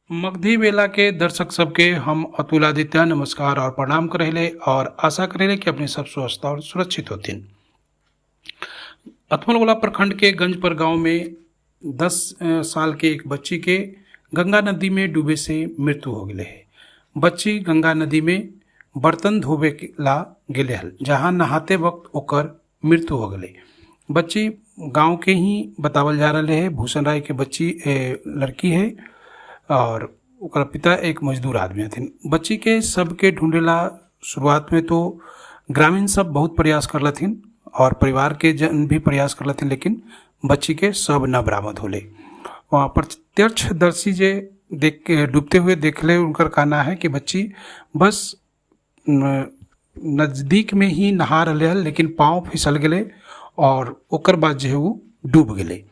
मगधी बेला के दर्शक सबके हम अतुल आदित्य नमस्कार और प्रणाम करेले और आशा करेले कि अपने सब स्वस्थ और सुरक्षित होतीन। अथमलगोला प्रखंड के गंजपर गांव में 10 साल के एक बच्ची के गंगा नदी में डूबे से मृत्यु हो गए है। बच्ची गंगा नदी में बर्तन धोबे ला गेले हल, जहां नहाते वक्त ओकर मृत्यु हो गए। बच्ची गांव के ही बतावल जा रहे है। भूषण राय के बच्ची लड़की है और ओकर पिता एक मजदूर आदमी हथिन। बच्ची के शव के ढूंढेला शुरुआत में तो ग्रामीण सब बहुत प्रयास कर लथिन और परिवार के जन भी प्रयास कर लथिन, लेकिन बच्ची के शव न बरामद होले। वहाँ प्रत्यक्षदर्शी जे देख के डूबते हुए देखले, उनकर कहना है कि बच्ची बस नज़दीक में ही नहा रहे हल, लेकिन पाँव फिसल गए और ओकर बाद जो है वो डूब गए।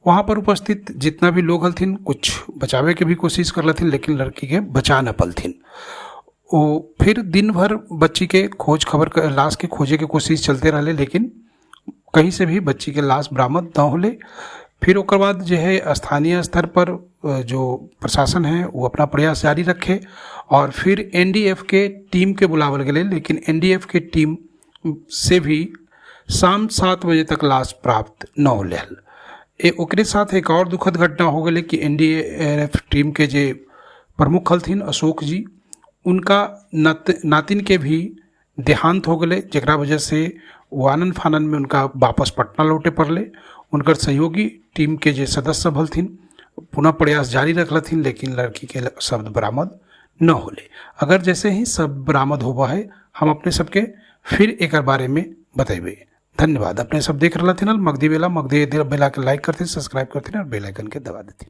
वहाँ पर उपस्थित जितना भी लोग हलथिन कुछ बचावे के भी कोशिश कर लथिन, लेकिन लड़की के बचा न पलथिन। वो फिर दिन भर बच्ची के खोज खबर लाश के खोजे के कोशिश चलते रहे, लेकिन कहीं से भी बच्ची के लाश बरामद न होले। फिर ओकर बाद जो है स्थानीय स्तर पर जो प्रशासन है वो अपना प्रयास जारी रखे और फिर एनडीएफ के टीम के बुलावल गए, लेकिन एनडीएफ के टीम से भी शाम 7 बजे तक लाश प्राप्त न होले। ओकरे साथ एक और दुखद घटना हो गई कि एनडीएफ टीम के जे प्रमुख हलथिन अशोक जी, उनका नातिन के भी देहांत हो गए, जकरा वजह से वो आनन फानन में उनका वापस पटना लौटे पड़ले। उनकर सहयोगी टीम के जे सदस्य सब हलथिन पुनः प्रयास जारी रखलथिन, लेकिन लड़की के शब्द बरामद न होले। अगर जैसे ही सब बरामद होवा है, हम अपने सबके फिर एक बारे में बतेबे। धन्यवाद। अपने सब देख रहे थे मगधी बेला के लाइक करते, सब्सक्राइब करते और बेल आइकन के दबा देते।